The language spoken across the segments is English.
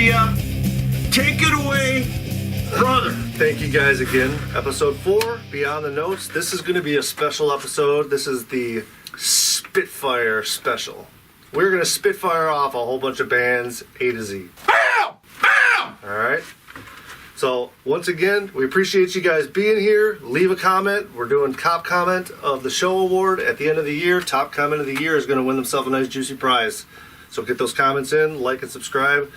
ya. Take it away, brother. Thank you guys again. Episode 4, Beyond the Notes. This is going to be a special episode. This is the Spitfire special. We're going to Spitfire off a whole bunch of bands, A to Z. Bam! Bam! Alright? So, once again, we appreciate you guys being here. Leave a comment. We're doing top comment of the show award at the end of the year. Top comment of the year is going to win themselves a nice juicy prize. So get those comments in, like and subscribe.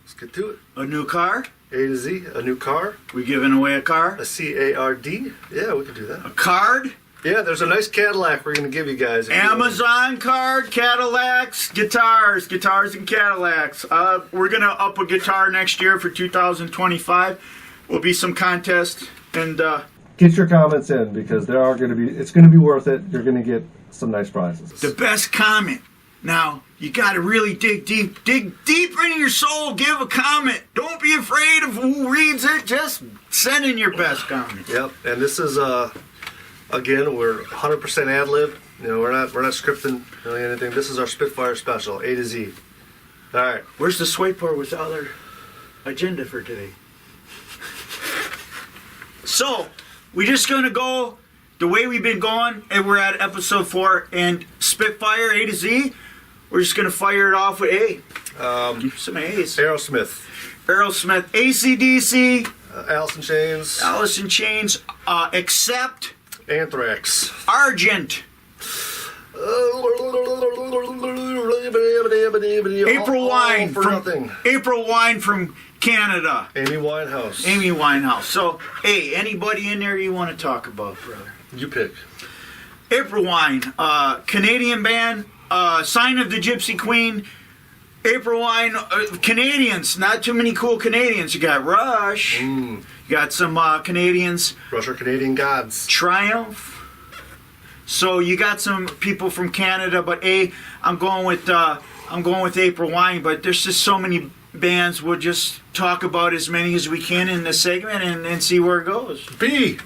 Let's get to it. A new car? A to Z, a new car. We giving away a car? A CARD. Yeah, we can do that. A card? Yeah, there's a nice Cadillac we're going to give you guys. Amazon card, Cadillacs, guitars and Cadillacs. We're going to up a guitar next year for 2025. Will be some contest and get your comments in because there are going to be. It's going to be worth it. You're going to get some nice prizes. The best comment. Now you got to really dig deep into your soul. Give a comment. Don't be afraid of who reads it. Just send in your best comment. Yep, and this is again, we're 100% ad lib. You know, we're not scripting really anything. This is our Spitfire special, A to Z. All right. Where's the swipe board with all our agenda for today? So we're just gonna go the way we've been going, and we're at episode 4 and Spitfire A to Z. We're just gonna fire it off with A. Some A's. Aerosmith, AC/DC, Alice in Chains, Accept, Anthrax, Argent, April Wine from Canada, Amy Winehouse. So, hey, anybody in there you want to talk about, brother? You pick. April Wine, Canadian band, Sign of the Gypsy Queen. April Wine, Canadians, not too many cool Canadians. You got Rush, you got some Canadians. Rush are Canadian gods. Triumph. So you got some people from Canada, but I'm going with April Wine. But there's just so many bands. We'll just talk about as many as we can in this segment and see where it goes. B.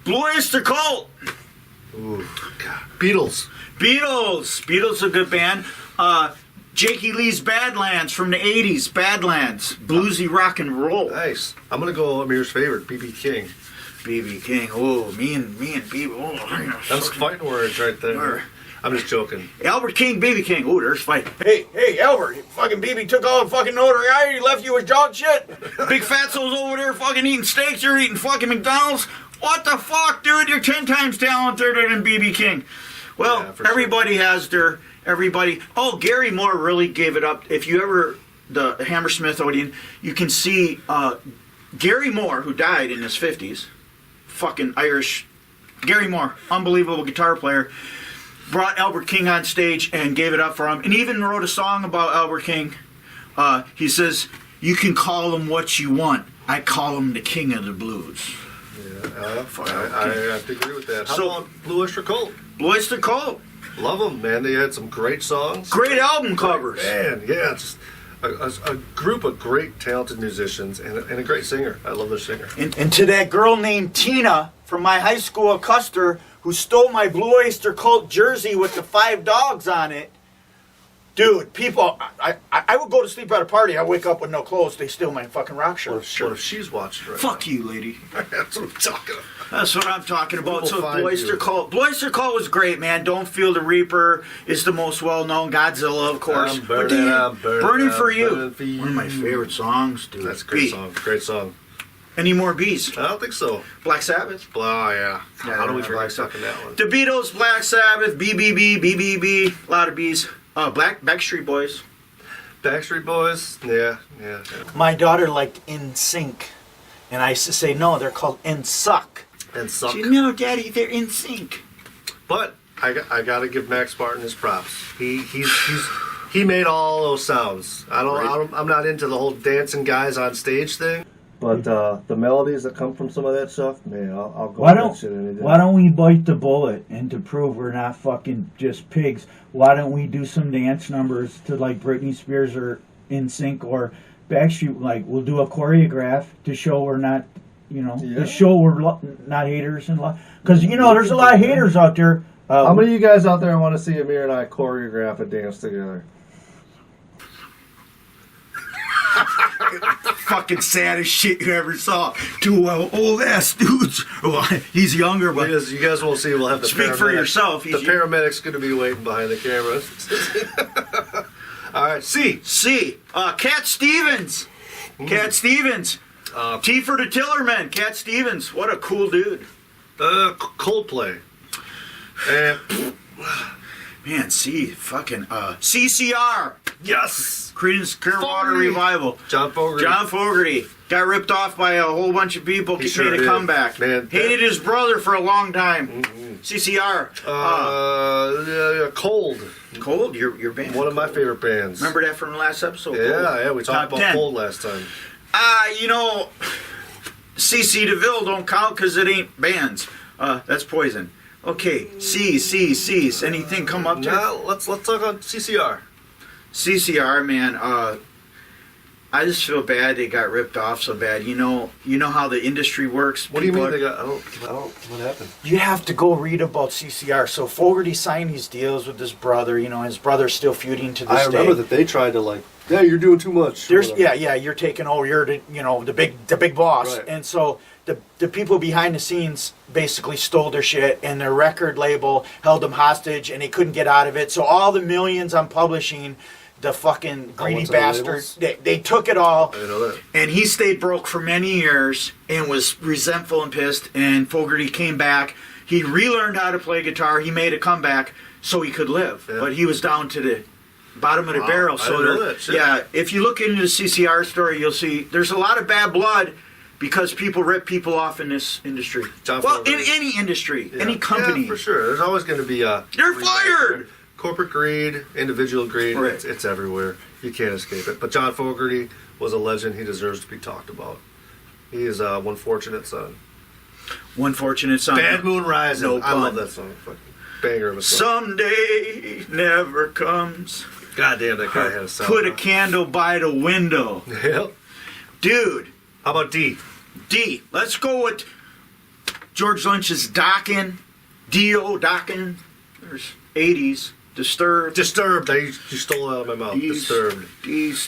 Blue Oyster Cult. Ooh, God. Beatles, a good band. Jakey Lee's Badlands from the 80s. Badlands. Bluesy rock and roll. Nice. I'm going to go Amir's favorite, B.B. King. B.B. King. Oh, me and B.B. Oh, that's fighting words right there. I'm just joking. Albert King, B.B. King. Oh, there's fight. Hey, Albert. Fucking B.B. took all the fucking notoriety. He left you with dog shit. Big Fatso's over there fucking eating steaks. You're eating fucking McDonald's. What the fuck, dude? You're 10 times talented than B.B. King. Well, yeah, everybody has their... Everybody. Oh, Gary Moore really gave it up. If you ever, the Hammersmith audience, you can see Gary Moore, who died in his 50s, fucking Irish. Gary Moore, unbelievable guitar player, brought Albert King on stage and gave it up for him, and even wrote a song about Albert King. He says, "You can call him what you want. I call him the king of the blues." Yeah, I have to agree with that. How about Blue Oyster Cult? Blue Oyster Cult. Love them, man. They had some great songs. Great album covers. Man, yeah. Just a group of great, talented musicians and a great singer. I love their singer. And to that girl named Tina from my high school at Custer who stole my Blue Oyster Cult jersey with the 5 dogs on it. Dude, people, I would go to sleep at a party. I wake up with no clothes. They steal my fucking rock shirt. What if she's watching right Fuck now? you, lady. That's what I'm talking about. That's what I'm talking about. So Blue Oyster Cult. Blue Oyster Cult was great, man. Don't Feel the Reaper is the most well-known. Godzilla, of course. Burning for You. One of my favorite songs, dude. That's a great song. Great song. Any more B's? I don't think so. Black Sabbath? Oh, yeah. How do we forget talking that one? The Beatles, Black Sabbath, BBB, a lot of B's. Backstreet Boys. Backstreet Boys? Yeah. My daughter liked NSYNC. And I used to say, no, they're called NSUCK. NSUCK? She said, no, Daddy, they're NSYNC. But I got to give Max Martin his props. He made all those sounds. I'm not into the whole dancing guys on stage thing. But the melodies that come from some of that stuff, man, I'll go with that shit any day. Why don't we bite the bullet and to prove we're not fucking just pigs, why don't we do some dance numbers to like Britney Spears or NSYNC or Backstreet? Like, we'll do a choreograph to show we're not, to show we're not haters. Because, there's a lot of haters out there. How many of you guys out there want to see Amir and I choreograph a dance together? fucking saddest shit you ever saw. Two old ass dudes. Well, he's younger, but You guys won't see. We'll have the speak for yourself. The paramedic's going to be waiting behind the camera. All right, C. Cat Stevens. Cat Stevens. T for the Tillerman. Cat Stevens. What a cool dude. Coldplay. And Man, fucking CCR. yes, Creedence Clearwater Fogerty. Revival. John Fogerty. John Fogerty got ripped off by a whole bunch of people. He Made sure a did. comeback. Man, Hated his brother for a long time. CCR. Cold. Cold. Your band. One of my favorite bands. Remember that from the last episode? Yeah, we Top talked about 10. Cold last time. CC DeVille don't count because it ain't bands. That's Poison. Okay, C's. Anything come up to Now let's talk on CCR. CCR, man. I just feel bad they got ripped off so bad. You know how the industry works. What do you People mean are- they got? I don't. What happened? You have to go read about CCR. So Fogerty signed these deals with his brother. His brother's still feuding to this I remember day. that they tried to yeah, you're doing too much. There's Whatever. you're taking over. You're the big boss, Right. and so the people behind the scenes basically stole their shit, and their record label held them hostage, and they couldn't get out of it. So all the millions on publishing, the fucking greedy went to the bastards, labels? they took it all. I didn't know that. And he stayed broke for many years and was resentful and pissed. And Fogerty came back. He relearned how to play guitar. He made a comeback so he could live. Yeah. But he was down to the bottom of the Wow, barrel. I So didn't know that. Shit. yeah, if you look into the CCR story, you'll see there's a lot of bad blood because people rip people off in this industry. John Well, in Fogerty. any industry, Yeah. any company. Yeah, for sure. There's always going to be You're fired! Corporate greed, individual greed. Right. It's everywhere. You can't escape it. But John Fogerty was a legend. He deserves to be talked about. He is one fortunate son. One fortunate son. Bad Moon Rising. No I love pun. that song. Fucking banger of a song. Someday never comes. God damn, that guy had a sound. Put a candle by the window. Yep. Dude, How about D? D. Let's go with George Lynch's Dockin'. Dio, Dockin'. There's 80s. Disturbed. Disturbed. You stole it out of my mouth. D's. Disturbed. D's.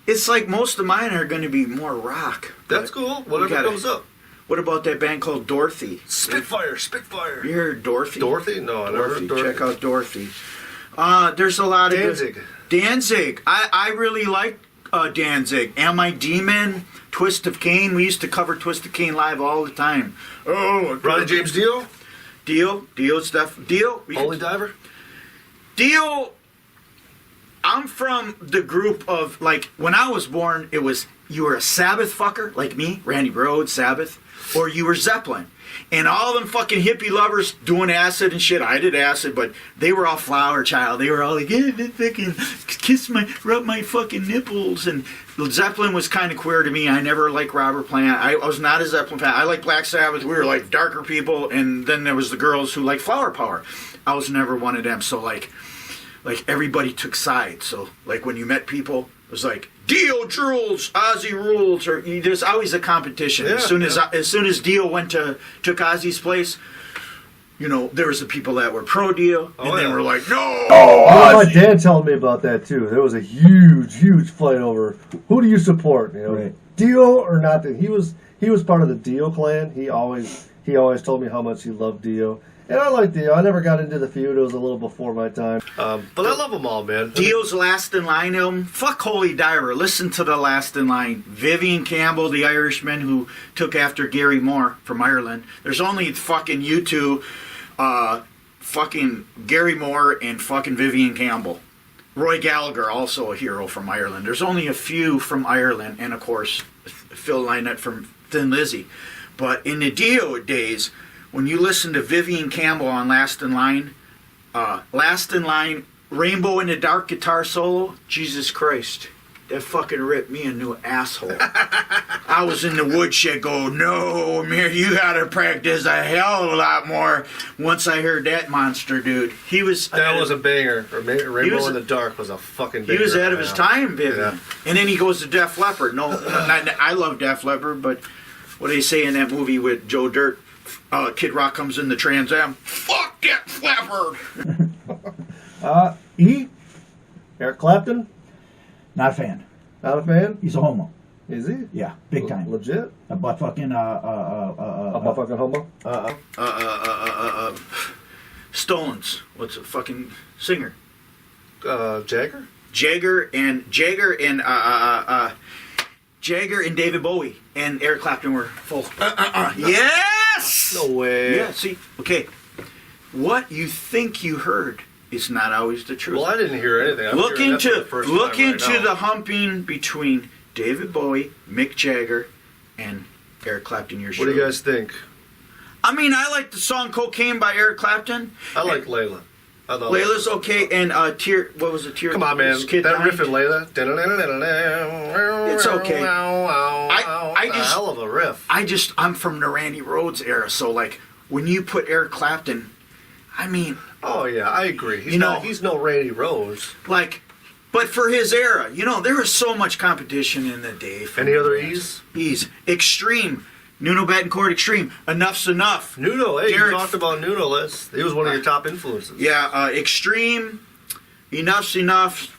It's like most of mine are going to be more rock. That's cool. Whatever gotta- comes up. What about that band called Dorothy? Spitfire. You heard Dorothy? Dorothy? No, I never Dorothy. heard Dorothy. Check out Dorothy. There's a lot of Danzig. Danzig. I really like Danzig. Am I Demon? Twist of Cain. We used to cover Twist of Cain live all the time. Oh, Ronnie James Dio? Dio stuff. Dio. Holy Diver? Dio. I'm from the group of, like, when I was born, it was you were a Sabbath fucker like me, Randy Rhoads, Sabbath, or you were Zeppelin. And all them fucking hippie lovers doing acid and shit. I did acid, but they were all Flower Child. They were all like, yeah, fucking rub my fucking nipples. And Zeppelin was kind of queer to me. I never liked Robert Plant. I was not a Zeppelin fan. I liked Black Sabbath. We were like darker people. And then there was the girls who liked Flower Power. I was never one of them. So like everybody took sides. So like when you met people, it was like Dio rules, Ozzy rules, or there's always a competition. Yeah, as soon as Dio took Ozzy's place, there was the people that were pro Dio, and they were like, no. My dad telling me about that too. There was a huge fight over who do you support, Right. Dio or not. He was part of the Dio clan. He always told me how much he loved Dio. And I like Dio. I never got into the feud. It was a little before my time. But I love them all, man. Dio's Last in Line album, fuck Holy Diver. Listen to the Last in Line. Vivian Campbell, the Irishman who took after Gary Moore from Ireland. There's only fucking you two, fucking Gary Moore and fucking Vivian Campbell. Roy Gallagher, also a hero from Ireland. There's only a few from Ireland, and of course, Phil Lynott from Thin Lizzy. But in the Dio days, when you listen to Vivian Campbell on Last in Line, Rainbow in the Dark guitar solo, Jesus Christ, that fucking ripped me a new asshole. I was in the woodshed going, no, Amir, you gotta practice a hell of a lot more once I heard that monster, dude. That was a banger. Rainbow was- in the Dark was a fucking banger. He was ahead of his time, Vivian. Yeah. And then he goes to Def Leppard. I love Def Leppard, but what do they say in that movie with Joe Dirt? Kid Rock comes in the Trans Am. Fuck Def Leppard! E. Eric Clapton. Not a fan. Not a fan? He's a homo. Is he? Yeah, big time. Legit? A butt fucking A butt fucking homo? Stones. What's a fucking singer? Jagger? Jagger and David Bowie and Eric Clapton were full. Yes. No way. Yeah. See. Okay. What you think you heard is not always the truth. Well, I didn't hear anything. I'm Look hearing that for into the first time right now. the humping between David Bowie, Mick Jagger, and Eric Clapton. What do you guys think? I mean, I like the song "Cocaine" by Eric Clapton. I like Layla. I thought Layla's okay, and Tear. What was it? Tear. Come on, man. This Kid That Dying? riff in Layla. It's okay. I just hell of a riff. I'm from the Randy Rhoads era, so like when you put Eric Clapton, I mean, Oh yeah, I agree. He's You know- not. He's no Randy Rose. like, but for his era, there was so much competition in the day. for Any other bands. E's? E's. Extreme. Nuno Betancourt, Extreme. Enough's Enough. Nuno. Hey, Derek- you talked about Nuno. He was one of your top influences. Yeah, Extreme. Enough's Enough.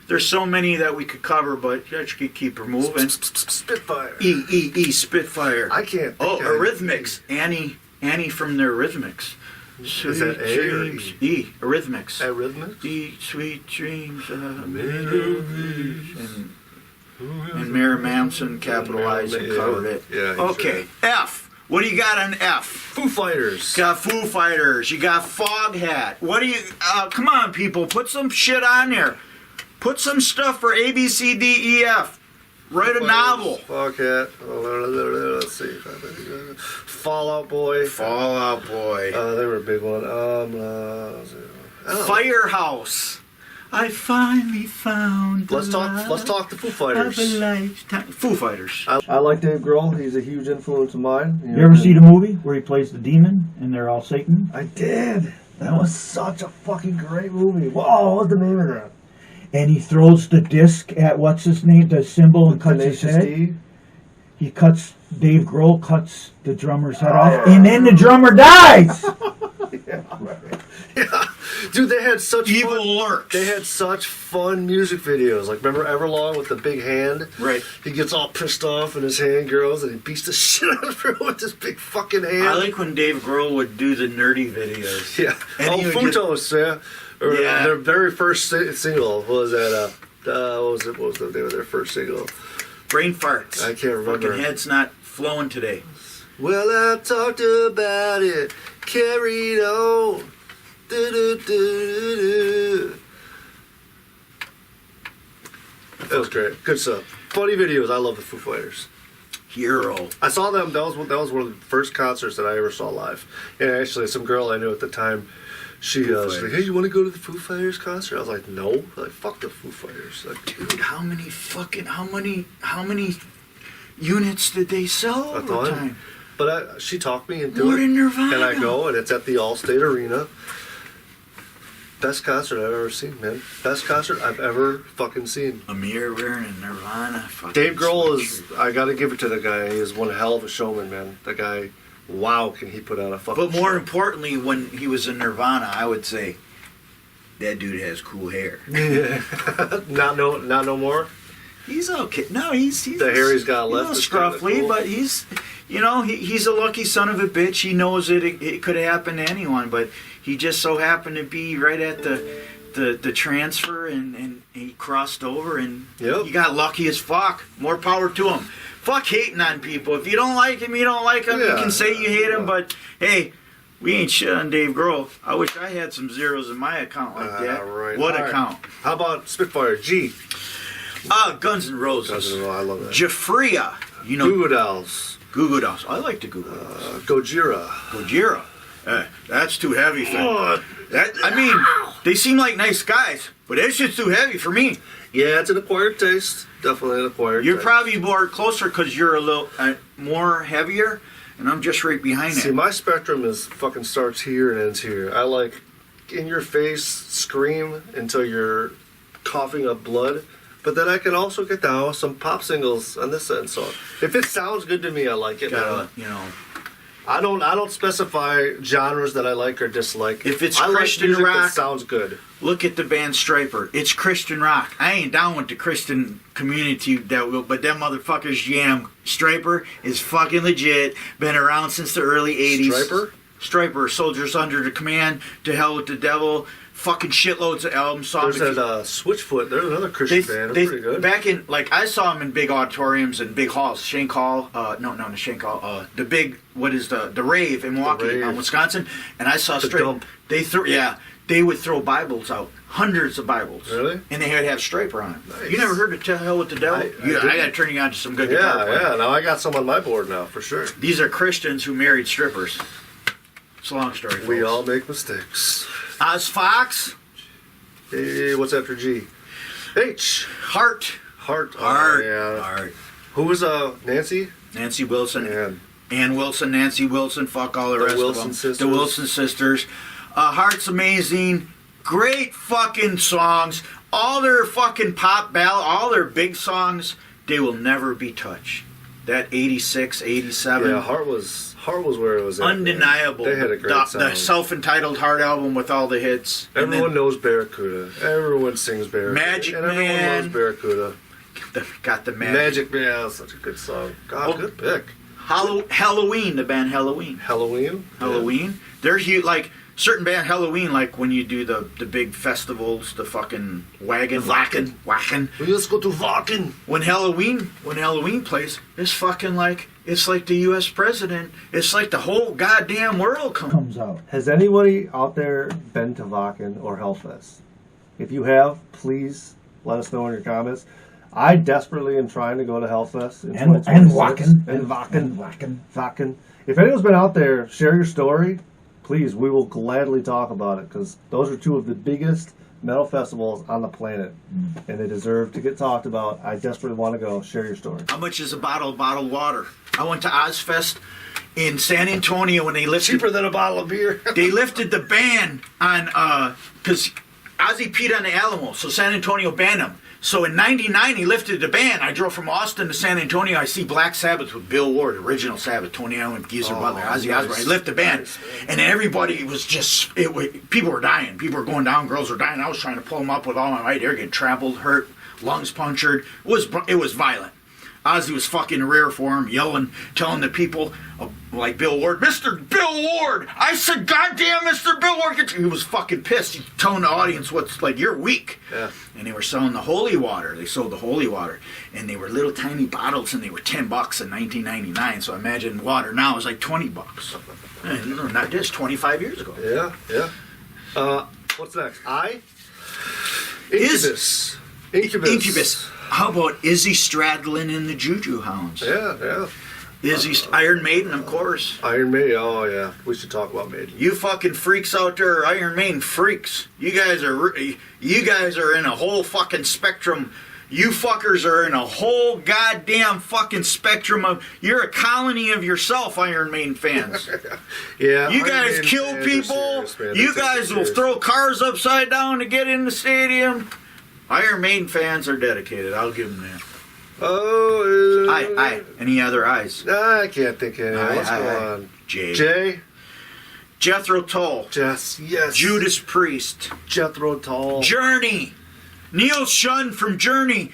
There's so many that we could cover, but I should keep her moving. Spitfire. Spitfire. I can't. Oh, think I- Eurythmics. Annie from the Eurythmics. Is that A or Dreams. E. Eurythmics. Arrhythmics? Sweet dreams of melodies. And Mayor Manson capitalized and covered it. Yeah, he Okay, F. What do you got on F? Foo Fighters. Got Foo Fighters. You got Foghat. What do you... come on, people. Put some shit on there. Put some stuff for A, B, C, D, E, F. Write a novel. Foghat. Let's see. Fallout Boy. Fallout Boy. They were a big one. Firehouse. I finally found the Let's talk the Foo Fighters. of a lifetime. Foo Fighters. I like Dave Grohl. He's a huge influence of mine. You ever see the movie where he plays the demon and they're all Satan? I did. That was such a fucking great movie. Whoa, what was the name of that? And he throws the disc at what's his name, the cymbal, and cuts his Tenacious head. D? Dave Grohl cuts the drummer's head off, and then the drummer dies. Yeah, right. Yeah. Dude, they had such Evil fun, Lurks. They had such fun music videos. Like, remember Everlong with the big hand? Right. He gets all pissed off and his hand grows and he beats the shit out of her with his big fucking hand. I like when Dave Grohl would do the nerdy videos. Yeah. And he would Futos, yeah. Or Yeah. Their very first single was that, what was the name of their first single? Brain farts. I can't remember. Fucking head's not flowing today. Well, I talked about it, carried on. Do-do-do-do-do. That was great. Good stuff. Funny videos. I love the Foo Fighters. Hero. I saw them. That was one of the first concerts that I ever saw live. And actually, some girl I knew at the time, she's like, "Hey, you want to go to the Foo Fighters concert?" I was like, "No." Like, fuck the Foo Fighters. Like, Dude, how many units did they sell I over thought- time? But she talked me into More it. than Nirvana. And I go, and it's at the Allstate Arena. Best concert I've ever seen, man. Best concert I've ever fucking seen. Amir wearing Nirvana. Fucking Dave Grohl is, sweatshirt. I gotta give it to the guy. He is one hell of a showman, man. The guy, wow, can he put on a fucking But more show. importantly, when he was in Nirvana, I would say, that dude has cool hair. not no more. He's okay. No, he's The hair he's got left is kinda scruffy, cool. but he's a lucky son of a bitch. He knows it could happen to anyone, but he just so happened to be right at the transfer, and he crossed over, and Yep. he got lucky as fuck. More power to him. Fuck hating on people. If you don't like him, you don't like him. You Yeah. can say you hate him, but hey. We ain't shit on Dave Grohl. I wish I had some zeros in my account like that. Right. What All right. account? How about Spitfire? G. Guns N' Roses. Guns N' Roses, I love that. Jafria. Goo Goo Dolls. Goo Goo Dolls. I like the Goo Goo Dolls. Gojira. Gojira. That's too heavy for me. They seem like nice guys, but that shit's too heavy for me. Yeah, it's an acquired taste. Definitely an acquired You're taste. probably more closer because you're a little more heavier, and I'm just right behind See, it. my spectrum is fucking starts here and ends here. I like in your face, scream until you're coughing up blood. But then I can also get down with some pop singles on this end. So if it sounds good to me, I like it. Gotta, Man. I don't specify genres that I like or dislike. If it's I like Christian music that rock, sounds good. look at the band Striper. It's Christian rock. I ain't down with the Christian community but them motherfuckers jam. Striper is fucking legit. Been around since the early 80s. Striper? Striper, Soldiers Under the Command, To Hell with the Devil, fucking shitloads of album songs. There's that Switchfoot. They're another Christian band. They're pretty good. Back in, like, I saw them in big auditoriums and big halls. Shank Hall, not Shank Hall, the big, what is the Rave in Milwaukee, Wisconsin. And I saw Dump. They would throw Bibles out. Hundreds of Bibles. Really? And they would have Striper on them. Nice. You never heard of To Hell with the Devil? I got to turn you on to some good guitar playing. Yeah. Now I got some on my board now, for sure. These are Christians who married strippers. It's a long story, folks. We all make mistakes. Oz Fox. Hey, what's after G? H. Heart. Heart. Oh, yeah. Heart. Who was Nancy? Nancy Wilson. And Ann Wilson, Nancy Wilson, fuck all the rest Wilson of them. sisters. The Wilson sisters. Heart's amazing. Great fucking songs. All their fucking pop ballad, all their big songs, they will never be touched. That 86, 87. Yeah, Heart was where it was at. Undeniable. Man. They had a great sound. The self-entitled Heart album with all the hits. Everyone knows Barracuda. Everyone sings Barracuda. Magic and everyone Man. loves Barracuda. Got the magic. Yeah, such a good song. God, good pick. Halloween, the band Halloween. Halloween? Halloween. They're huge, like certain band Halloween, like when you do the big festivals, the fucking whacking. Let's go to Wacken. When Halloween plays, it's fucking like it's like the U.S. president. It's like the whole goddamn world Comes out. Has anybody out there been to Wacken or Hellfest? If you have, please let us know in your comments. I desperately am trying to go to Hellfest in And 2026. Wacken. Wacken. If anyone's been out there, share your story. Please, we will gladly talk about it because those are two of the biggest metal festivals on the planet, and they deserve to get talked about. I desperately want to go. Share your story. How much is a bottle of bottled water? I went to Ozfest in San Antonio when they lifted Cheaper than a bottle of beer. they lifted the ban on because Ozzy peed on the Alamo, so San Antonio banned him. So in '99 he lifted the ban. I drove from Austin to San Antonio. I see Black Sabbath with Bill Ward, original Sabbath, Tony Allen, Geezer Butler, Ozzy Osbourne. I lift the ban, and everybody was just people were dying. People were going down. Girls were dying. I was trying to pull them up with all my might. They were getting trampled, hurt, lungs punctured. It was violent. Ozzy was fucking rear for him, yelling, telling the people, like Bill Ward, Mr. Bill Ward! I said, goddamn Mr. Bill Ward! He was fucking pissed. He telling the audience what's like, you're weak. Yeah. And they were selling the holy water. They sold the holy water. And they were little tiny bottles, and they were $10 in 1999. So imagine water now is like $20. And not just 25 years ago. Yeah. What's next? Incubus. Incubus. How about Izzy Stradlin and the Juju Hounds? Yeah. Izzy, Iron Maiden, of course. Iron Maiden. Oh yeah, we should talk about Maiden. You fucking freaks out there, Iron Maiden freaks. You guys are in a whole fucking spectrum. You fuckers are in a whole goddamn fucking spectrum of. You're a colony of yourself, Iron Maiden fans. Yeah. You Iron guys Maiden kill fans are people. serious, man. You They take it guys will serious. throw cars upside down to get in the stadium. Iron Maiden fans are dedicated. I'll give them that. Oh. Aye. Any other eyes? I can't think of anything. What's going on? Jay. Jethro Tull. Yes. Judas Priest. Jethro Tull. Journey. Neil Schon from Journey.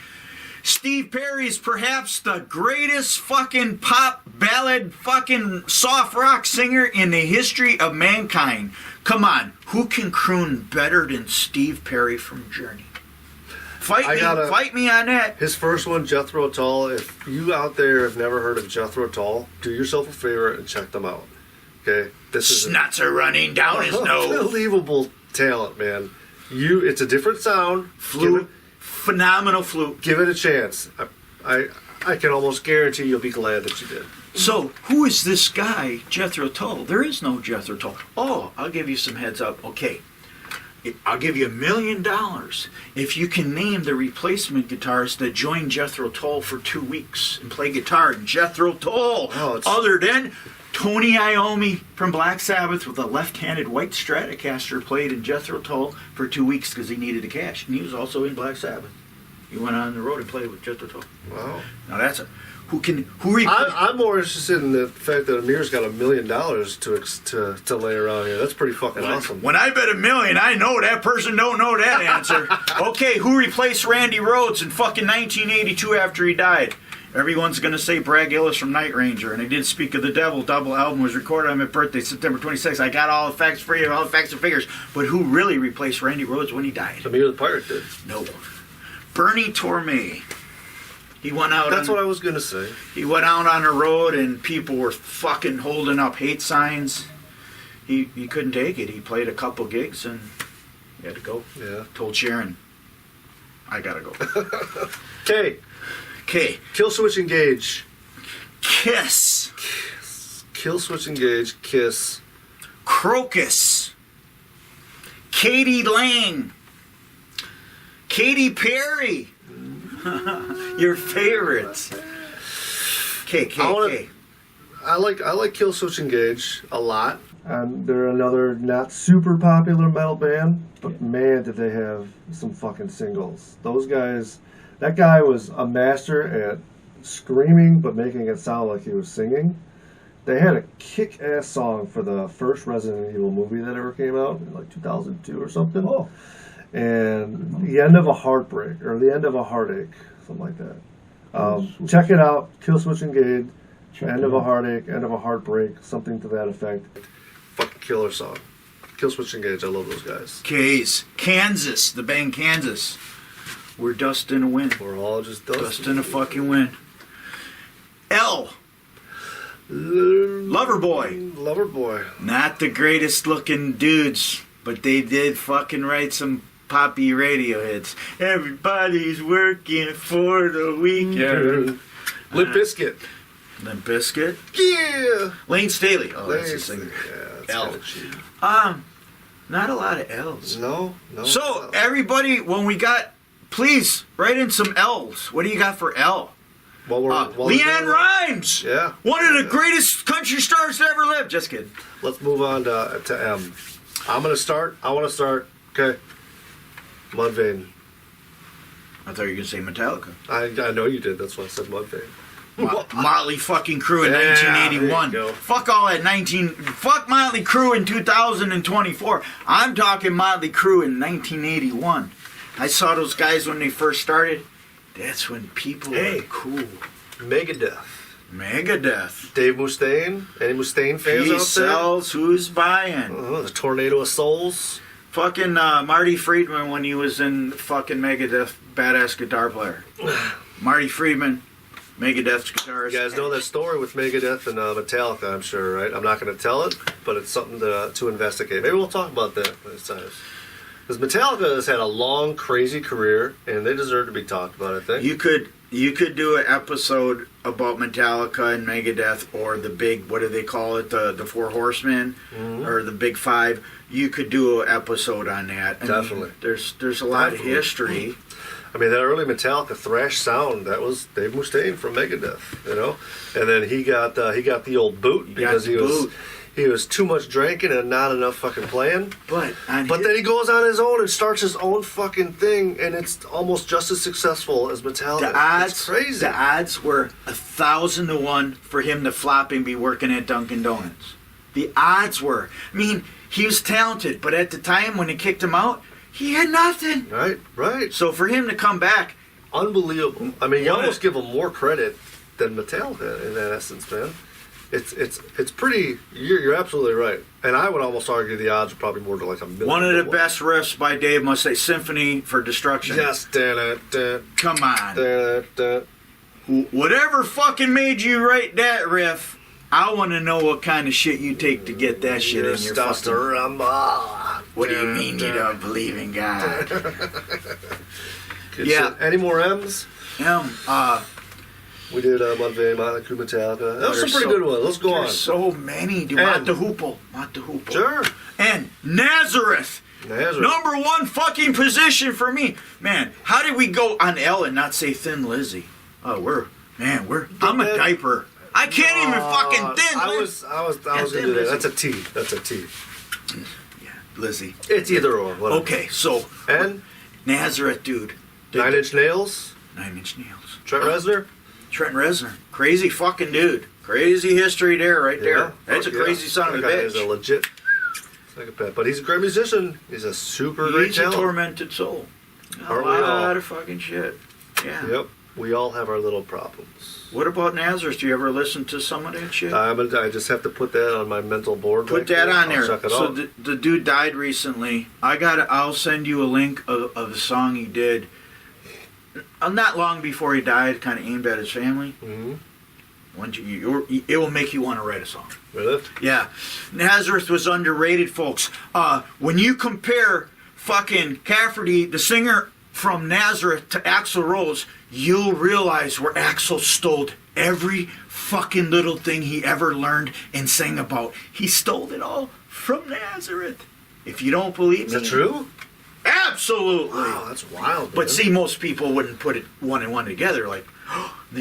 Steve Perry is perhaps the greatest fucking pop ballad fucking soft rock singer in the history of mankind. Come on, who can croon better than Steve Perry from Journey? Fight me on that. His first one, Jethro Tull. If you out there have never heard of Jethro Tull, do yourself a favor and check them out. Okay, this is Snuts are running down his nose. unbelievable talent, man. It's a different sound. Flute, phenomenal flute. Give it a chance. I can almost guarantee you'll be glad that you did. So, who is this guy, Jethro Tull? There is no Jethro Tull. Oh, I'll give you some heads up. Okay. I'll give you $1 million if you can name the replacement guitarist that joined Jethro Tull for 2 weeks and play guitar in Jethro Tull. Other than Tony Iommi from Black Sabbath with a left-handed white Stratocaster played in Jethro Tull for 2 weeks because he needed the cash. And he was also in Black Sabbath. He went on the road and played with Jethro Tull. Wow. Now that's a who I'm more interested in the fact that Amir's got $1 million to lay around here. That's pretty fucking awesome. When I bet $1 million, I know that person don't know that answer. Okay, who replaced Randy Rhoads in fucking 1982 after he died? Everyone's gonna say Bragg Ellis from Night Ranger, and I did Speak of the Devil. Double album was recorded on my birthday, September 26th. I got all the facts for you, all the facts and figures. But who really replaced Randy Rhoads when he died? Amir the Pirate did. No. Bernie Torme. He went out. That's what I was gonna say. He went out on the road, and people were fucking holding up hate signs. He couldn't take it. He played a couple gigs, and he had to go. Yeah. Told Sharon, I gotta go. Okay. Okay. Kill Switch Engage. Kiss. Kill Switch Engage. Kiss. Crocus. Katie Lang. Katy Perry. Your favorites. KKK. I like Kill Switch Engage a lot. And they're another not super popular metal band, but man, did they have some fucking singles. Those guys, that guy was a master at screaming but making it sound like he was singing. They had a kick-ass song for the first Resident Evil movie that ever came out in like 2002 or something. Oh. And the end of a heartbreak, or the end of a heartache, something like that. Check it out, Kill Switch Engage, end of a heartache, end of a heartbreak, something to that effect. Fucking killer song. Kill Switch Engage, I love those guys. Kansas, the band Kansas. We're dust in a wind. We're all just Dust in a fucking wind. L. Loverboy. Loverboy. Not the greatest looking dudes, but they did fucking write some poppy radio hits. Everybody's working for the weekend. Limp Bizkit. Limp Bizkit. Yeah. Lane Staley. Oh, that's the singer. Yeah, that's L. kinda cheap. Not a lot of L's. No. So everybody, when we got, please write in some L's. What do you got for L? While we're Leanne Rimes. Yeah. One of the greatest country stars to ever live. Just kidding. Let's move on to M. I want to start. Okay. Mudvayne. I thought you were going to say Metallica. I know you did. That's why I said Mudvayne. Motley fucking Crue in Yeah, 1981. there you go. Fuck all that 19. Fuck Motley Crue in 2024. I'm talking Motley Crue in 1981. I saw those guys when they first started. That's when people were cool. Megadeth. Megadeth. Dave Mustaine. Any Mustaine fans He out there? sells. Who's buying? Oh, the Tornado of Souls. Fucking Marty Friedman when he was in fucking Megadeth, badass guitar player. Marty Friedman, Megadeth's guitarist. You guys know that story with Megadeth and Metallica, I'm sure, right? I'm not going to tell it, but it's something to investigate. Maybe we'll talk about that next time. Because Metallica has had a long, crazy career, and they deserve to be talked about, I think. You could do an episode about Metallica and Megadeth, or the big, what do they call it, the Four Horsemen, or the Big Five. You could do an episode on that. Definitely. There's a lot of history. I mean, that early Metallica thrash sound, that was Dave Mustaine from Megadeth, you know? And then he got the old boot because he was too much drinking and not enough fucking playing. But then he goes on his own and starts his own fucking thing, and it's almost just as successful as Metallica. It's crazy. The odds were 1,000 to 1 for him to flop and be working at Dunkin' Donuts. The odds were. I mean, he was talented, but at the time when they kicked him out, he had nothing. Right. So for him to come back, unbelievable. I mean, you almost give him more credit than Metallica in that essence, man. It's pretty. You're absolutely right, and I would almost argue the odds are probably more to like $1 million. One of the best riffs by Dave must say, "Symphony for Destruction." Yes, come on. Whatever fucking made you write that riff, I want to know what kind of shit you take to get that shit in your fucking. What do you mean you don't believe in God? Yeah. Any more M's? We did Mudvayne, Motley Crue, Metallica. That was some pretty good ones. Let's go on. There's so many. Mott the Hoople. Sure. And Nazareth. Number one fucking position for me. Man, how did we go on L and not say Thin Lizzy? Oh, I'm a diaper. I can't even fucking Thin Lizzy. I was going to do that. That's a T. Yeah, Lizzy. It's either or. Whatever. Okay, so. And? Nazareth, dude. Nine Inch Nails. 9 Inch Nails. Trent Reznor. Trent Reznor. Crazy fucking dude. Crazy history there, right there. That's a crazy son of a That guy is a bitch. legit psychopath. But he's a great musician. He's a super great He's a talent. tormented soul. A Aren't we all? lot of fucking shit. Yeah. Yep. We all have our little problems. What about Nazareth? Do you ever listen to some of that shit? I just have to put that on my mental board. Put back that on I'll there. check it So out. the dude died recently. I'll send you a link of a song he did. Not long before he died, kind of aimed at his family. Mm-hmm. It will make you want to write a song. Really? Yeah. Nazareth was underrated, folks. When you compare fucking Cafferty, the singer from Nazareth, to Axl Rose, you'll realize where Axl stole every fucking little thing he ever learned and sang about. He stole it all from Nazareth. If you don't believe Is me. that true? Absolutely. Wow, that's wild. But man. see, most people wouldn't put it one and one together. Like,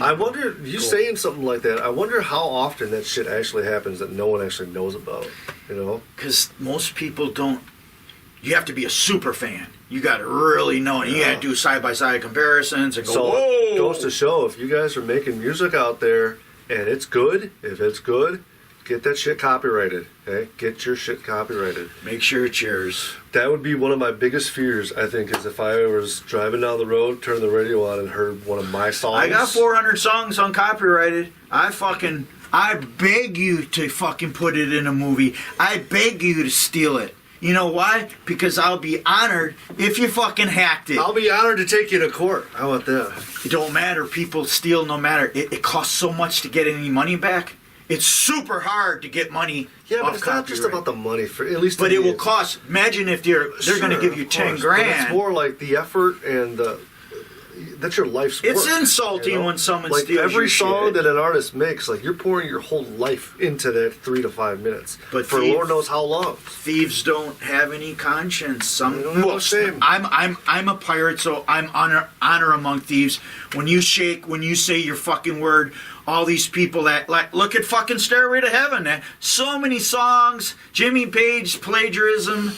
I wonder, you saying something like that, I wonder how often that shit actually happens that no one actually knows about, you know? because most people don't. You have to be a super fan. You got to really know it. You got to do side by side comparisons and go, So whoa. it goes to show, if you guys are making music out there and it's good, if it's good, get that shit copyrighted, okay? Get your shit copyrighted. Make sure it's yours. That would be one of my biggest fears, I think, is if I was driving down the road, turned the radio on, and heard one of my songs. I got 400 songs uncopyrighted. I beg you to fucking put it in a movie. I beg you to steal it. You know why? Because I'll be honored if you fucking hacked it. I'll be honored to take you to court. How about that? It don't matter. People steal no matter. It costs so much to get any money back. It's super hard to get money. Yeah, but off it's not just copyright. about the money, for at least. But to it me, will cost. Imagine if they're going to Sure, give you of 10 course, but grand. it's more like the effort and that's your life's work. It's insulting when someone like steals every your song shit. that an artist makes, like you're pouring your whole life into that 3 to 5 minutes. But for Lord knows how long. Thieves don't have any conscience. Some They don't have no shame. I'm a pirate, so I'm honor among thieves. When you say your fucking word, all these people that like look at fucking Stairway to Heaven. So many songs, Jimmy Page plagiarism,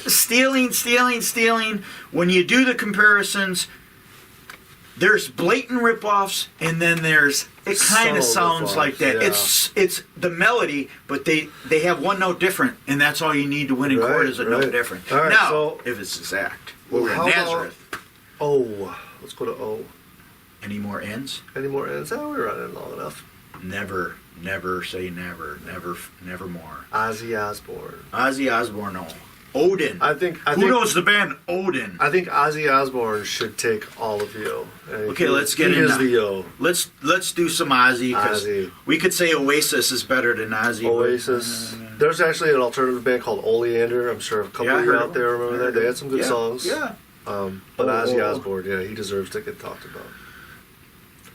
stealing. When you do the comparisons, there's blatant ripoffs, and then there's it kind of Subtle sounds ripoffs, like that. yeah. It's the melody, but they have one note different, and that's all you need to win in Right, court is a note right. different. All right, now, so- if it's exact, we're How in about- Nazareth. Let's go to O. Any more ends? Any more ends? Oh, we're running long enough. Never say never more. Ozzy Osbourne. Ozzy Osbourne, no. Odin. I think Who knows the band Odin? I think Ozzy Osbourne should take all of you. Okay, let's get he in is now. the yo. Let's do some Ozzy, because Ozzy. we could say Oasis is better than Ozzy. but- Oasis. There's actually an alternative band called Oleander. I'm sure a couple Yeah, I of you heard out there of them. remember that. They had some good Yeah, songs. Yeah. But Ozzy Oh. Osbourne, yeah, he deserves to get talked about.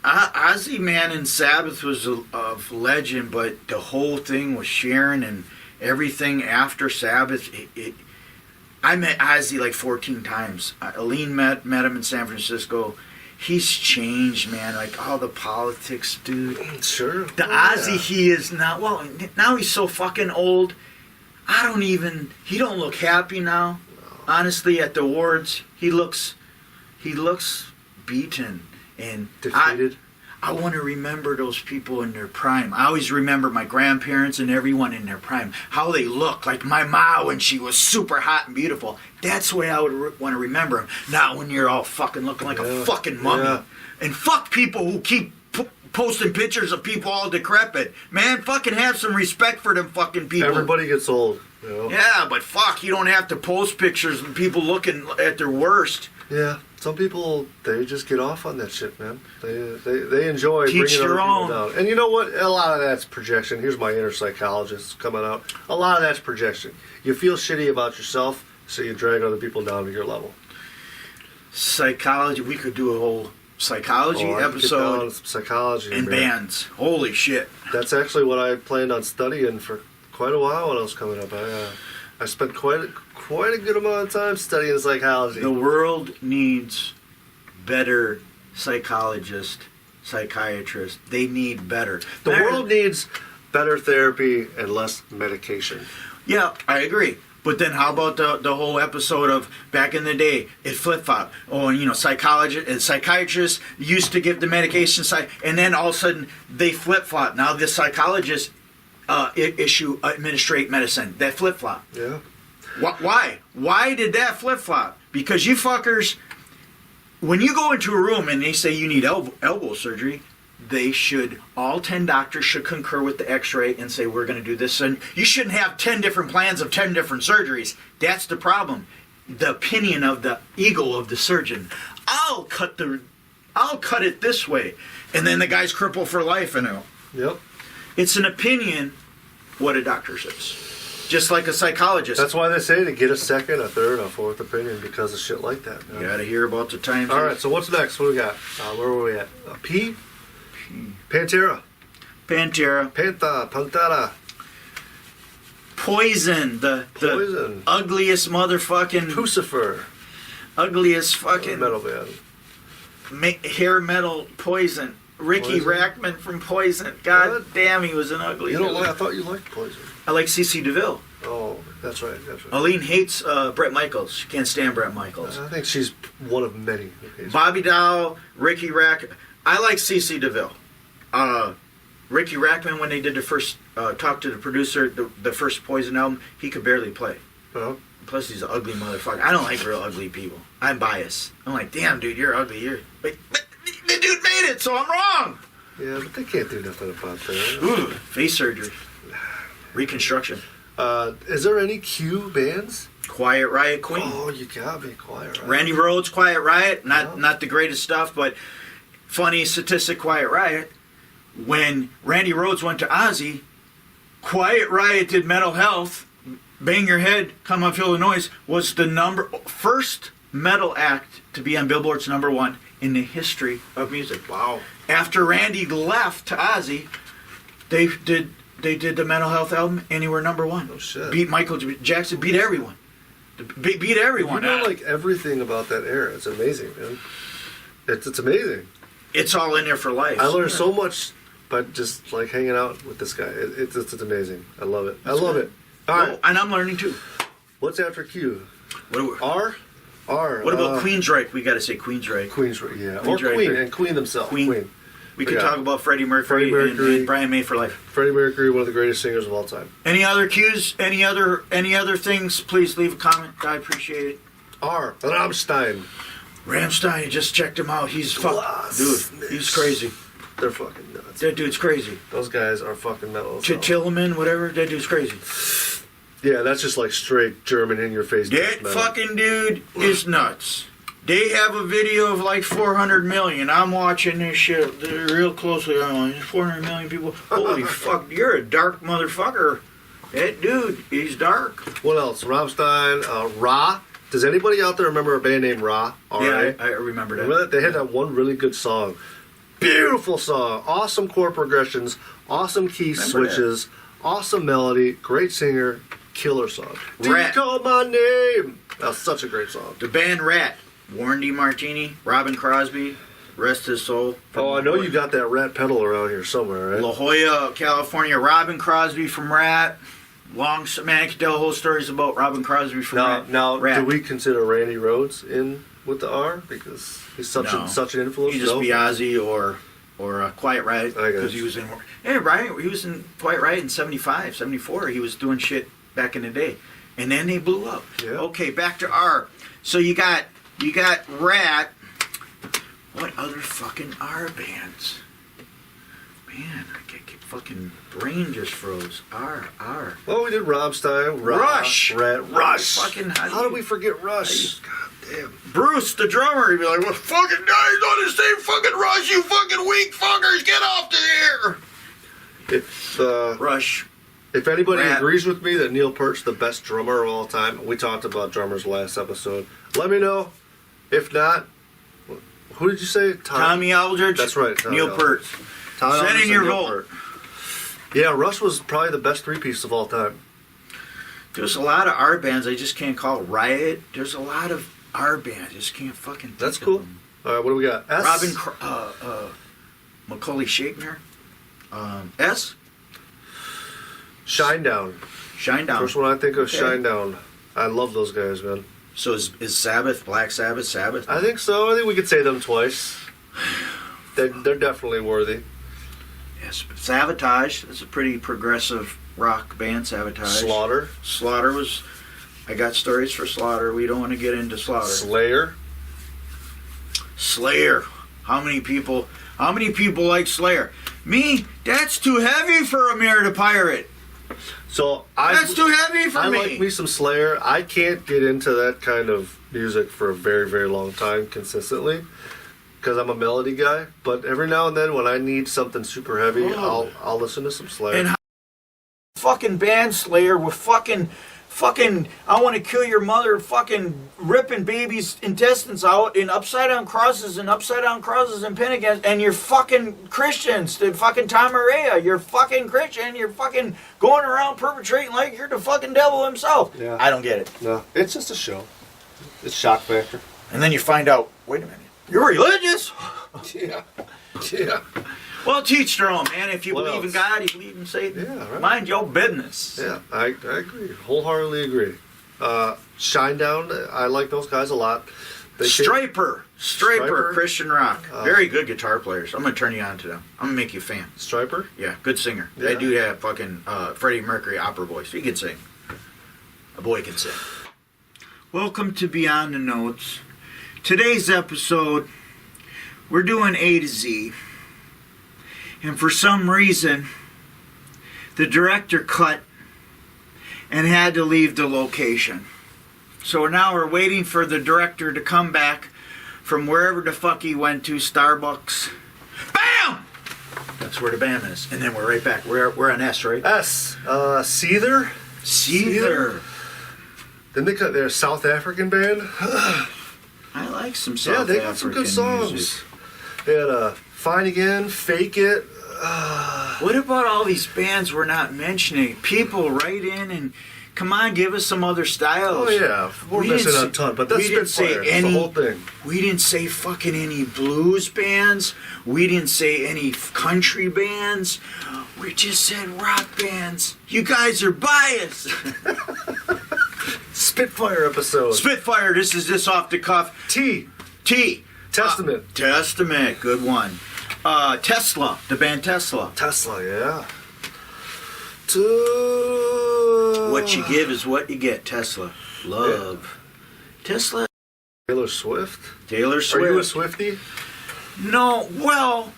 Ozzy, man, and Sabbath was of legend, but the whole thing with Sharon and everything after Sabbath, I met Ozzy like 14 times. Aline met him in San Francisco. He's changed, man. Like all the politics, dude. Sure. The Ozzy he is now. Well, now he's so fucking old. He don't look happy now. Honestly, at the awards, he looks beaten and Defeated. I want to remember those people in their prime. I always remember my grandparents and everyone in their prime, how they looked. Like my ma when she was super hot and beautiful. That's the way I would want to remember them. Not when you're all fucking looking like a fucking mummy. Yeah. And fuck people who keep posting pictures of people all decrepit. Man, fucking have some respect for them fucking people. Everybody gets old. You know? Yeah, but fuck, you don't have to post pictures of people looking at their worst. Yeah. Some people, they just get off on that shit, man. They enjoy Teach bringing their other own. people down. And you know what? A lot of that's projection. Here's my inner psychologist coming out. A lot of that's projection. You feel shitty about yourself, so you drag other people down to your level. Psychology, we could do a whole psychology I could get down episode on some psychology, and man. bands. Holy shit. That's actually what I planned on studying for quite a while when I was coming up. I spent quite a good amount of time studying psychology. The world needs better psychologists, psychiatrists. They need better. The world needs better therapy and less medication. Yeah, I agree. But then how about the whole episode of back in the day, it flip-flopped. Oh, and psychologists and psychiatrists used to give the medication side, and then all of a sudden they flip-flop. Now the psychologists administrate medicine. That flip-flop. Yeah. Why? Why did that flip-flop? Because you fuckers, when you go into a room and they say you need elbow surgery, all 10 doctors should concur with the x-ray and say, we're going to do this. And you shouldn't have 10 different plans of 10 different surgeries. That's the problem. The opinion of the ego of the surgeon. I'll cut it this way. And then the guy's crippled for life. Yep. It's an opinion what a doctor says. Just like a psychologist. That's why they say to get a second, a third, a fourth opinion because of shit like that. You got to hear about the times. All right, so what's next? What do we got? Where were we at? P? Pantera. Pantera. Poison. The ugliest motherfucking... Pucifer. Ugliest fucking... Metal band. Hair metal Poison. Ricky Rackman from Poison. God damn, he was an ugly dude. I thought you liked Poison. I like C.C. DeVille. Oh, that's right. Aline hates Bret Michaels. She can't stand Bret Michaels. I think she's one of many. Bobby Dow, Ricky Rackman. I like C.C. DeVille. Ricky Rackman, when they did the first talk to the producer, the first Poison album, he could barely play. Uh-huh. Plus, he's an ugly motherfucker. I don't like real ugly people. I'm biased. I'm like, damn, dude, you're ugly. But the dude made it, so I'm wrong. Yeah, but they can't do nothing about that. Ooh, face surgery. Reconstruction. Is there any Q bands? Quiet Riot, Queen. Oh, you got me, Quiet Riot. Randy Rhoads, Quiet Riot. Not the greatest stuff, but funny statistic, Quiet Riot. When Randy Rhoads went to Ozzy, Quiet Riot did Mental Health. Bang Your Head, Come On Feel the Noise was the first metal act to be on Billboard's #1 in the history of music. Wow. After Randy left to Ozzy, they did the Mental Health album and they were #1. Oh shit. Beat Michael Jackson, beat everyone. Beat everyone. You know like everything about that era. It's amazing, man. It's amazing. It's all in there for life. I learned so much by just like hanging out with this guy. It's amazing. I love it. I love it. All right. And I'm learning too. What's after Q? R? What about Queensryche? We got to say Queensryche. Queensryche, yeah. Queensryche. Or Queen, and Queen themselves. Queen. We could talk about Freddie Mercury, and Brian May for life. Freddie Mercury, one of the greatest singers of all time. Any other cues? Any other things? Please leave a comment. I appreciate it. R. Rammstein. Rammstein, just checked him out. He's dude. He's crazy. They're fucking nuts. That dude's crazy. Those guys are fucking metal. Tillman, whatever. That dude's crazy. Yeah, that's just like straight German in your face. That fucking dude is nuts. They have a video of like 400 million. I'm watching this shit real closely. I'm like, 400 million people. Holy fuck, you're a dark motherfucker. That dude, he's dark. What else? Rammstein, Ra. Does anybody out there remember a band named Ra? Yeah, I remember that. Remember that? They had that one really good song. Beautiful song. Awesome chord progressions. Awesome key switches. Awesome melody. Great singer. Killer song. Do you call my name? That's such a great song. The band Rat. Warren DeMartini, Robin Crosby, rest his soul. Oh, I know you got that Rat pedal around here somewhere, right? La Jolla, California. Robin Crosby from Rat. Man, I could tell whole stories about Robin Crosby from Rat. Now, Rat. do we consider Randy Rhoads in with the R because he's such an influence? He'd just be Ozzy or Quiet Riot because he was in. Hey, Riot, he was in Quiet Riot in 75, 74. He was doing shit back in the day, and then they blew up. Yeah. Okay, back to R. So you got Rat. What other fucking R bands? Man, I get fucking brain just froze. R. Well, we did Rammstein, Rush. Rat, Rush. Fucking how did we forget Rush? God damn. Bruce, the drummer, he'd be like, "Well, fucking guys on the same fucking Rush, you fucking weak fuckers, get off the air." If Rush. If anybody Rat. agrees with me that Neil Peart's the best drummer of all time, we talked about drummers last episode. Let me know. If not, who did you say? Tommy Aldridge. That's right. Neil Peart. Send in your vote. Yeah, Rush was probably the best three-piece of all time. There's a lot of R bands I just can't call Riot. There's a lot of R bands I just can't fucking think That's of cool. them. All right, what do we got? S? Macaulay Schaefer. S? Shinedown. Shinedown. First one I think of, Shinedown. I love those guys, man. So is Sabbath, Black Sabbath, Sabbath? I think so. I think we could say them twice. They're definitely worthy. Yes. Sabotage is a pretty progressive rock band, Sabotage. Slaughter was... I got stories for Slaughter. We don't want to get into Slaughter. Slayer. How many people like Slayer? Me, that's too heavy for Amir to pirate. So That's too heavy for me. I like me some Slayer. I can't get into that kind of music for a very, very long time consistently because I'm a melody guy. But every now and then when I need something super heavy, I'll listen to some Slayer. And fucking band Slayer with fucking I want to kill your mother fucking ripping babies' intestines out in upside down crosses and pentagons, and you're fucking Christians, the fucking Tom Araya, you're fucking Christian, you're fucking going around perpetrating like you're the fucking devil himself. Yeah. I don't get it. No, it's just a show. It's shock factor. And then you find out, wait a minute, you're religious? Yeah. Well, teach their own, man. If you What believe in else? God, you believe in Satan. Yeah, right. Mind your business. Yeah, I agree. Wholeheartedly agree. Shinedown, I like those guys a lot. Striper, Striper. Christian rock. Very good guitar players. I'm going to turn you on to them. I'm going to make you a fan. Striper? Yeah, good singer. Yeah. They do have fucking Freddie Mercury opera voice. He can sing. A boy can sing. Welcome to Beyond the Notes. Today's episode, we're doing A to Z. And for some reason, the director cut and had to leave the location. So now we're waiting for the director to come back from wherever the fuck he went to, Starbucks. BAM! That's where the BAM is. And then we're right back. We're on S, right? S. Seether? Seether. Then they're a South African band. I like some South Yeah, they got some good African songs. music. They had Fine Again, Fake It. What about all these bands we're not mentioning? People write in and come on, give us some other styles. Oh yeah, we're missing a ton, but that's Spitfire. It's the whole thing. We didn't say fucking any blues bands. We didn't say any country bands. We just said rock bands. You guys are biased. Spitfire episode. Spitfire. This is this off the cuff. T. Testament. Testament. Good one. Tesla. The band Tesla. Tesla, yeah. What you give is what you get. Tesla. Love. Yeah. Tesla. Taylor Swift. Are you a Swiftie? No, well,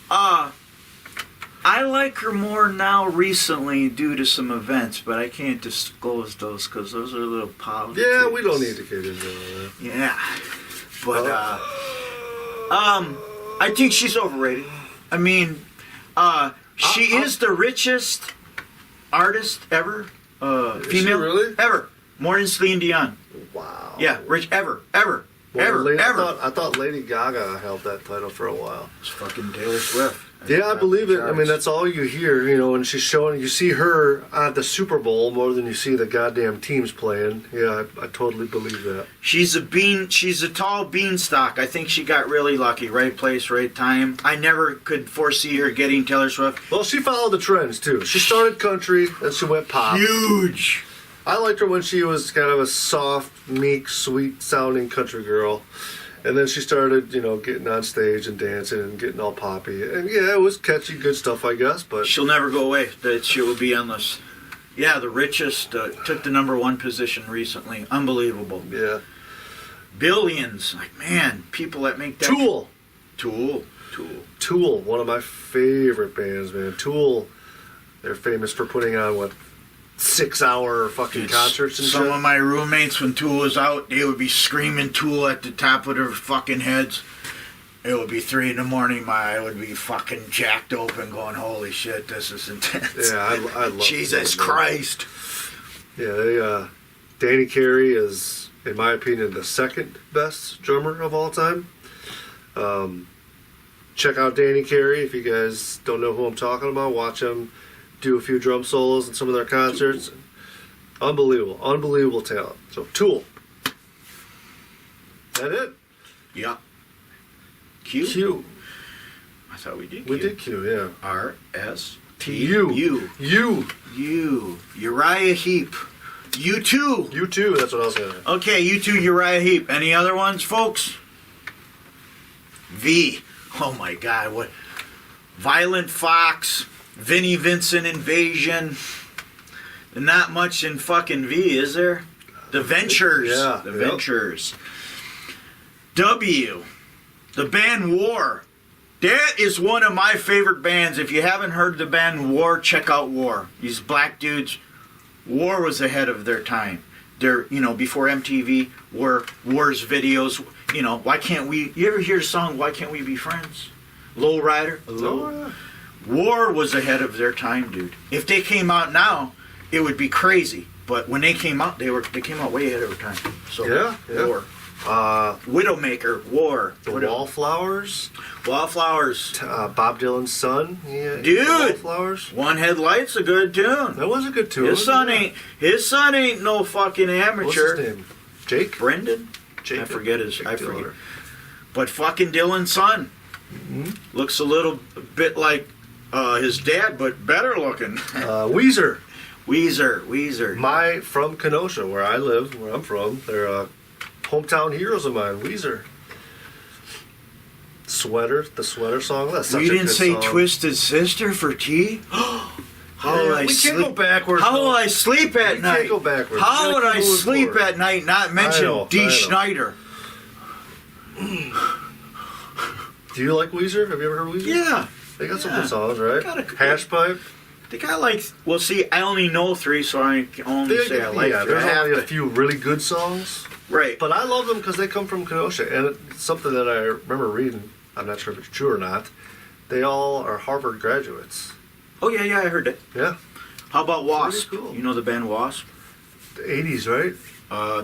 I like her more now recently due to some events, but I can't disclose those because those are a little politics. Yeah, we don't need to get into that. Yeah, but I think she's overrated. I mean, she is the richest artist ever, female really? ever, more than Celine Dion. Wow. Yeah, rich ever. Well, Ever. I thought Lady Gaga held that title for a while. It's fucking Taylor Swift. Yeah, I believe it. I mean, that's all you hear, and she's showing. You see her at the Super Bowl more than you see the goddamn teams playing. Yeah, I totally believe that. She's a tall beanstalk. I think she got really lucky. Right place, right time. I never could foresee her getting Taylor Swift. Well, she followed the trends too. She started country, and she went pop. Huge. I liked her when she was kind of a soft, meek, sweet-sounding country girl. And then she started, getting on stage and dancing and getting all poppy. And yeah, it was catchy, good stuff, I guess. But she'll never go away. That she will be endless. Yeah, the richest took the #1 position recently. Unbelievable. Yeah. Billions. Like, man, people that make that. Tool, one of my favorite bands, man. Tool, they're famous for putting on, 6-hour fucking concerts and some shit. of my roommates, when Tool was out, they would be screaming Tool at the top of their fucking heads. It would be 3 in the morning. My eye would be fucking jacked open, going, "Holy shit, this is intense." Yeah, I love Jesus Tool, Christ. Yeah, Danny Carey is, in my opinion, the second best drummer of all time. Check out Danny Carey if you guys don't know who I'm talking about. Watch him do a few drum solos in some of their concerts. Unbelievable talent. So, Tool. That it? Yeah. Q? Q. I thought we did Q. We did Q, yeah. R-S-T. U. Uriah Heep. U2. You too. That's what I was saying. Okay, U2, Uriah Heep. Any other ones, folks? V. Oh my God, what? Violent Fox, Vinnie Vincent Invasion. Not much in fucking V, is there? The Ventures. Yeah. The Ventures. W. The band War. That is one of my favorite bands. If you haven't heard the band War, check out War. These black dudes. War was ahead of their time. They're, before MTV, War's videos, why can't we, you ever hear the song, Why Can't We Be Friends? Lowrider? War was ahead of their time, dude. If they came out now, it would be crazy. But when they came out, they came out way ahead of their time. So, Yeah. War. Widowmaker, War. The Wallflowers. Wallflowers. Bob Dylan's son. Yeah, Dude. Wallflowers. One Headlight's a good tune. That was a good tune. His son ain't no fucking amateur. What's his name? Jake? Brendan? Jake. I forget his. I forget. Dillon. But fucking Dylan's son looks a little bit like his dad, but better looking. Weezer. Weezer. From Kenosha, where I live, where I'm from. They're hometown heroes of mine. Weezer. The sweater song. That's such We a didn't good say song. Twisted Sister for T. How will I we sleep? can't go backwards. How will though. I sleep at We night? can't go backwards. How We would gotta I keep moving sleep forward. at night not I mention know. D. Schneider? Do you like Weezer? Have you ever heard Weezer? Yeah. They got some Yeah. good songs, right? Got a- Hash Pipe. The guy likes. Well, see, I only know 3, so I can only say I like. Yeah, three. there's I have only a to- few really good songs. Right. But I love them because they come from Kenosha. And it's something that I remember reading. I'm not sure if it's true or not. They all are Harvard graduates. Oh yeah, I heard that. Yeah. How about Wasp? Pretty cool. You know the band Wasp? The 80s, right?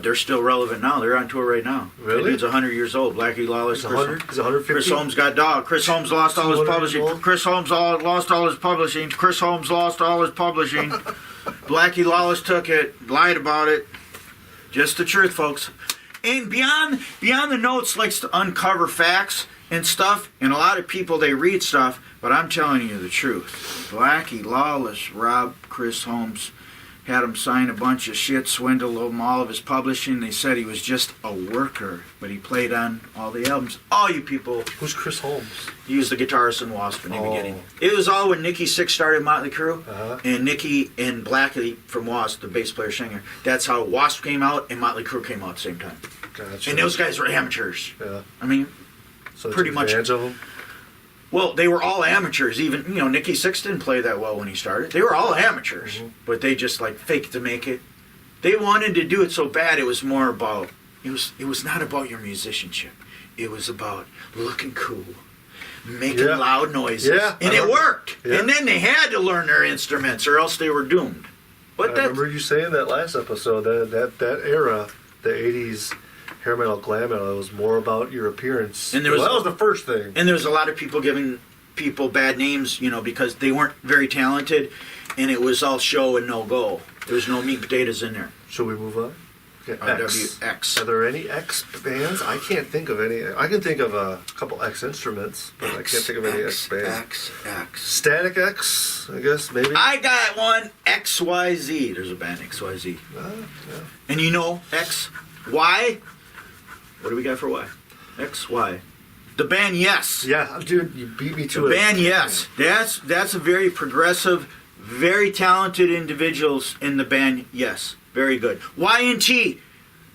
They're still relevant now. They're on tour right now. Really? That dude's 100 years old. Blackie Lawless. He's 100. He's 150. Chris Holmes got dog. Chris Holmes lost all his 200 publishing. years old? Chris Holmes lost all his publishing. Chris Holmes lost all his publishing. Blackie Lawless took it, lied about it. Just the truth, folks. And beyond the notes likes to uncover facts and stuff. And a lot of people, they read stuff, but I'm telling you the truth. Blackie Lawless robbed Chris Holmes. Had him sign a bunch of shit, swindled him all of his publishing. They said he was just a worker, but he played on all the albums. All you people, Who's Chris Holmes? he was the guitarist in Wasp in the Oh. beginning. It was all when Nikki Sixx started Motley Crue, Uh-huh. and Nikki and Blackie from Wasp, the bass player singer. That's how Wasp came out and Motley Crue came out at the same time. Gotcha. And those guys were amateurs. Yeah. I mean, So they pretty took much- advantage of them. well, they were all amateurs. Even, Nikki Sixx didn't play that well when he started. They were all amateurs, but they just like faked to make it. They wanted to do it so bad. It was more about it was not about your musicianship. It was about looking cool, making Yeah. loud noises, Yeah, and I it remember- worked. Yeah. And then they had to learn their instruments, or else they were doomed. But I that remember you saying that last episode, that era, the 80s hair metal, glam metal, it was more about your appearance. And there was- that was the first thing. and there was a lot of people giving people bad names, because they weren't very talented, and it was all show and no go. There was no meat and potatoes in there. Should we move on? Okay, X. X. Are there any X bands? I can't think of any. I can think of a couple X instruments, but I can't think of any X bands. X. Static X, I guess, maybe? I got one, XYZ. There's a band, XYZ. Yeah. And you know X, Y? What do we got for Y? X, Y. The band Yes. Yeah, dude, you beat me to The it. band Yes. That's a very progressive, very talented individuals in the band Yes. Very good. Y&T.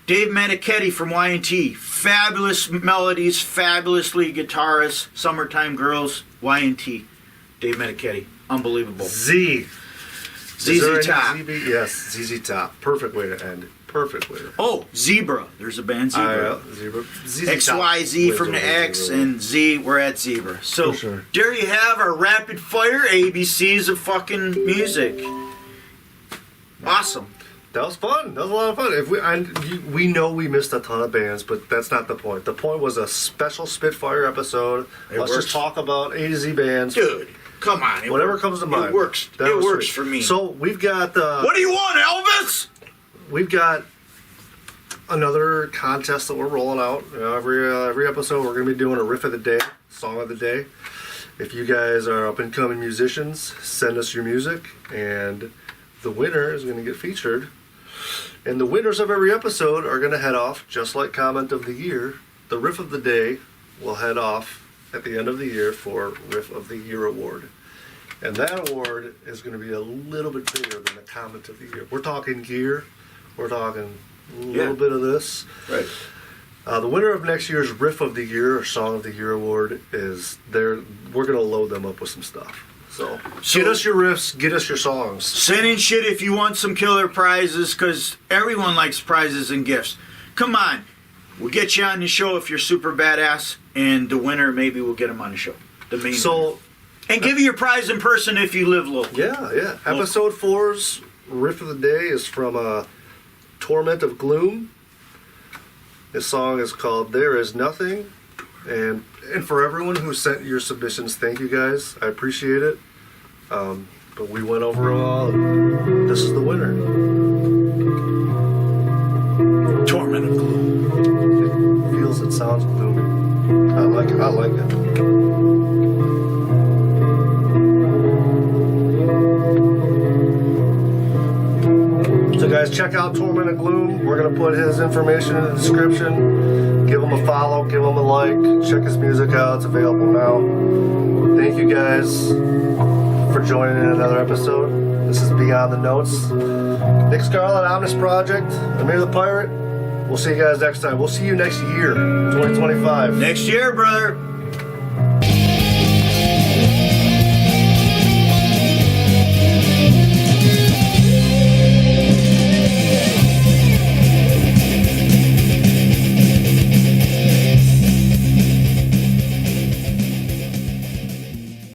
Dave Manichetti from Y&T. Fabulous melodies, fabulous lead guitarist. Summertime Girls, Y&T. Dave Manichetti. Unbelievable. Z. Is there ZZ any Top. ZB? Yes, ZZ Top. Perfect way to end. Perfect way to end. Oh, Zebra. There's a band Zebra. Zebra. ZZ Top XYZ wins from the over X Zebra. and Z, we're at Zebra. So For sure. there you have our rapid fire ABCs of fucking music. Awesome. That was fun. That was a lot of fun. We know we missed a ton of bands, but that's not the point. The point was a special Spitfire episode. Let's works. just talk about A to Z bands. Dude, come on. it Whatever works. comes to mind. It works. That It was works sweet. for me. So we've got What do you want, Elvis? we've got another contest that we're rolling out. Every episode we're going to be doing a riff of the day, song of the day. If you guys are up and coming musicians, send us your music, and the winner is going to get featured And the winners of every episode are going to head off, just like Comment of the Year. The Riff of the Day will head off at the end of the year for Riff of the Year award. And that award is going to be a little bit bigger than the Comment of the Year. We're talking gear. We're talking a little bit of this. Right. The winner of next year's Riff of the Year or Song of the Year award is there. We're going to load them up with some stuff. So get us your riffs, get us your songs. Send in shit if you want some killer prizes, because everyone likes prizes and gifts. Come on. We'll get you on the show if you're super badass, and the winner, maybe we'll get him on the show. The main winner. And give you your prize in person if you live local. Yeah. Episode 4's Riff of the Day is from Torment of Gloom. This song is called There Is Nothing. And for everyone who sent your submissions, thank you guys. I appreciate it. But we went over them all. This is the winner. Torment of Gloom. It feels, it sounds gloomy. I like it. So guys, check out Torment of Gloom. We're going to put his information in the description. Give him a follow, give him a like. Check his music out. It's available now. Thank you guys for joining in another episode. This is Beyond the Notes. Nick Scarlett, Omnis Project, Amir the Pirate. We'll see you guys next time. We'll see you next year, 2025. Next year, brother.